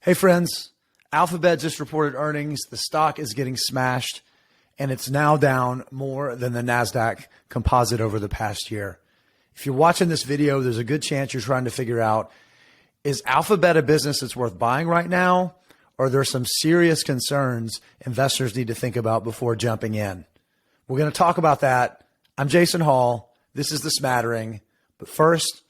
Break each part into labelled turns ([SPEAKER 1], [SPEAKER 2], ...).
[SPEAKER 1] Hey friends, Alphabet just reported earnings. The stock is getting smashed and it's now down more than the NASDAQ composite over the past year. If you're watching this video, there's a good chance you're trying to figure out, is Alphabet a business that's worth buying right now? Or are there some serious concerns investors need to think about before jumping in? We're going to talk about that. I'm Jason Hall. This is The Smattering. But first,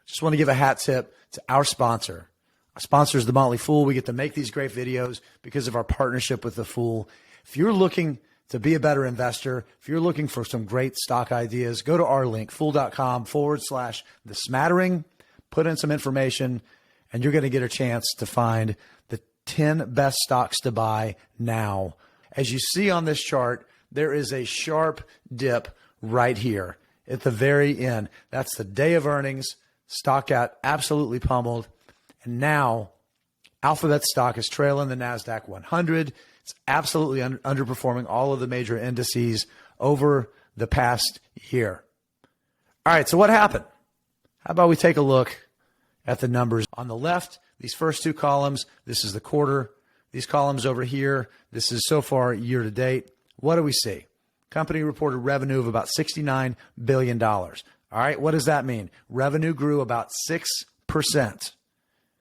[SPEAKER 1] I just want to give a hat tip to our sponsor. Our sponsor is The Motley Fool. We get to make these great videos because of our partnership with The Fool. If you're looking to be a better investor, if you're looking for some great stock ideas, go to our link, fool.com/The Smattering, put in some information, and you're going to get a chance to find the 10 best stocks to buy now. As you see on this chart, there is a sharp dip right here at the very end. That's the day of earnings. Stock got absolutely pummeled. And now Alphabet stock is trailing the NASDAQ 100. It's absolutely underperforming all of the major indices over the past year. All right, so what happened? How about we take a look at the numbers on the left? These first two columns, this is the quarter. These columns over here, this is so far year to date. What do we see? Company reported revenue of about $69 billion. All right, what does that mean? Revenue grew about 6%.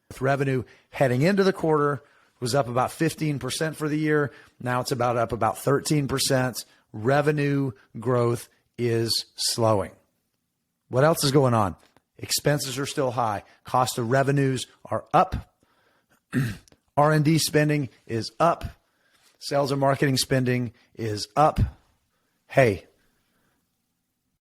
[SPEAKER 1] With revenue heading into the quarter was up about 15% for the year. Now it's up about 13%. Revenue growth is slowing. What else is going on? Expenses are still high. Cost of revenues are up. R&D spending is up. Sales and marketing spending is up. Hey,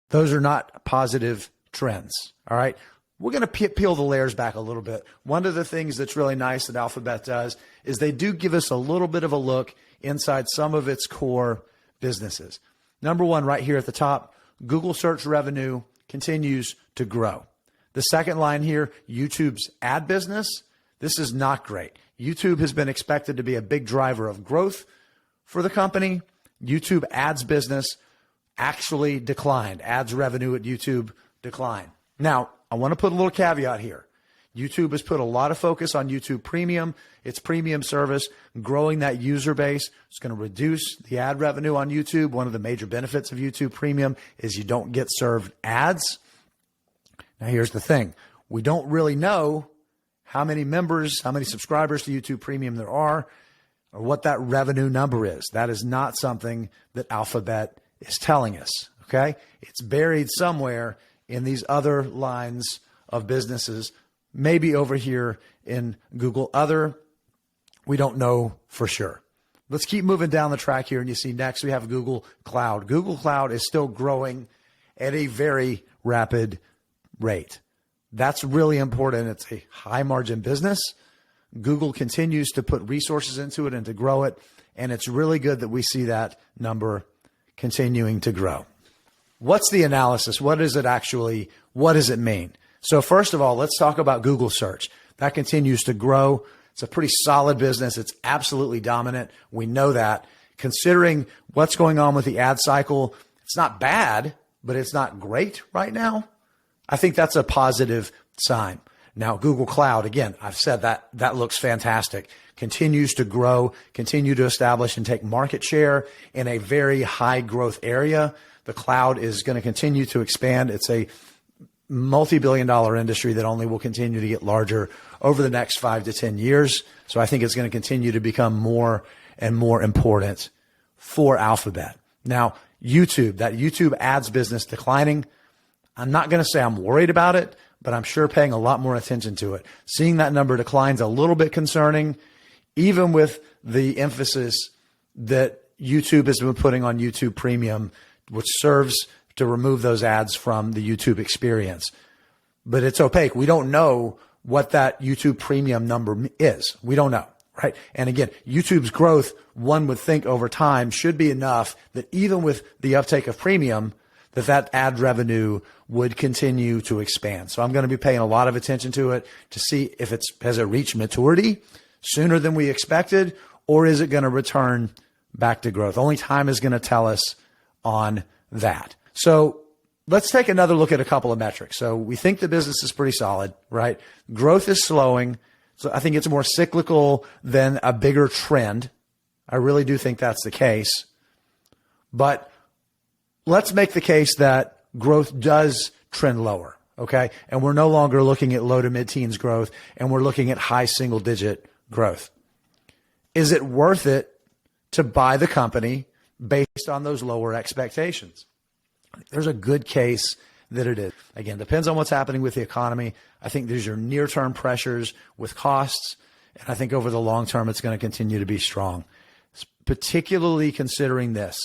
[SPEAKER 1] those are not positive trends. All right. We're going to peel the layers back a little bit. One of the things that's really nice that Alphabet does is they do give us a little bit of a look inside some of its core businesses. Number one, right here at the top, Google search revenue continues to grow. The second line here, YouTube's ad business, this is not great. YouTube has been expected to be a big driver of growth for the company. YouTube ads business actually declined. Ads revenue at YouTube declined. Now, I want to put a little caveat here. YouTube has put a lot of focus on YouTube Premium, its premium service, growing that user base. It's going to reduce the ad revenue on YouTube. One of the major benefits of YouTube Premium is you don't get served ads. Now, here's the thing. We don't really know how many members, how many subscribers to YouTube Premium there are, or what that revenue number is. That is not something that Alphabet is telling us, okay? It's buried somewhere in these other lines of businesses, maybe over here in Google Other. We don't know for sure. Let's keep moving down the track here, and you see next we have Google Cloud. Google Cloud is still growing at a very rapid rate. That's really important. It's a high margin business. Google continues to put resources into it and to grow it, and it's really good that we see that number continuing to grow. What's the analysis? What does it mean? So first of all, let's talk about Google search. That continues to grow. It's a pretty solid business. It's absolutely dominant. We know that. Considering what's going on with the ad cycle, it's not bad, but it's not great right now. I think that's a positive sign. Now, Google Cloud, again, I've said that looks fantastic. Continues to grow, continue to establish and take market share in a very high growth area. The cloud is going to continue to expand. It's a multi-billion-dollar industry that only will continue to get larger over the next 5 to 10 years. So I think it's going to continue to become more and more important for Alphabet. Now, YouTube, that YouTube ads business declining, I'm not going to say I'm worried about it, but I'm sure paying a lot more attention to it. Seeing that number decline's a little bit concerning, even with the emphasis that YouTube has been putting on YouTube Premium, which serves to remove those ads from the YouTube experience. But it's opaque. We don't know what that YouTube Premium number is. We don't know, right? And again, YouTube's growth, one would think over time, should be enough that even with the uptake of Premium, that ad revenue would continue to expand. So I'm going to be paying a lot of attention to it to see if has it reached maturity sooner than we expected, or is it going to return back to growth? Only time is going to tell us on that. So let's take another look at a couple of metrics. So we think the business is pretty solid, right? Growth is slowing. So I think it's more cyclical than a bigger trend. I really do think that's the case. But let's make the case that growth does trend lower, okay? And we're no longer looking at low to mid-teens growth, and we're looking at high single-digit growth. Is it worth it to buy the company based on those lower expectations? There's a good case that it is. Again, depends on what's happening with the economy. I think there's your near-term pressures with costs, and I think over the long term, it's going to continue to be strong, particularly considering this.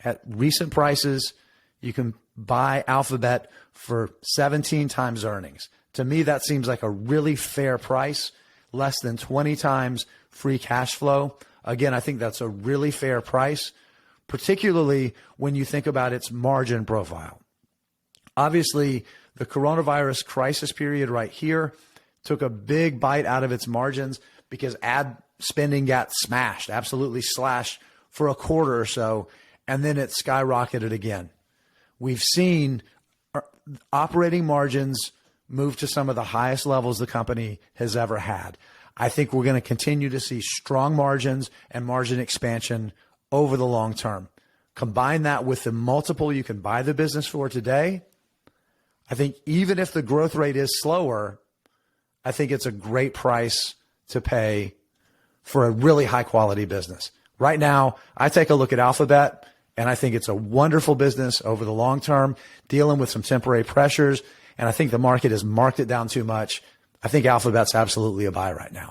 [SPEAKER 1] At recent prices, you can buy Alphabet for 17 times earnings. To me, that seems like a really fair price, less than 20 times free cash flow. Again, I think that's a really fair price, particularly when you think about its margin profile. Obviously, the coronavirus crisis period right here took a big bite out of its margins because ad spending got smashed, absolutely slashed for a quarter or so, and then it skyrocketed again. We've seen operating margins move to some of the highest levels the company has ever had. I think we're going to continue to see strong margins and margin expansion over the long term. Combine that with the multiple you can buy the business for today. I think even if the growth rate is slower, I think it's a great price to pay for a really high quality business. Right now, I take a look at Alphabet, and I think it's a wonderful business over the long term, dealing with some temporary pressures. And I think the market has marked it down too much. I think Alphabet's absolutely a buy right now.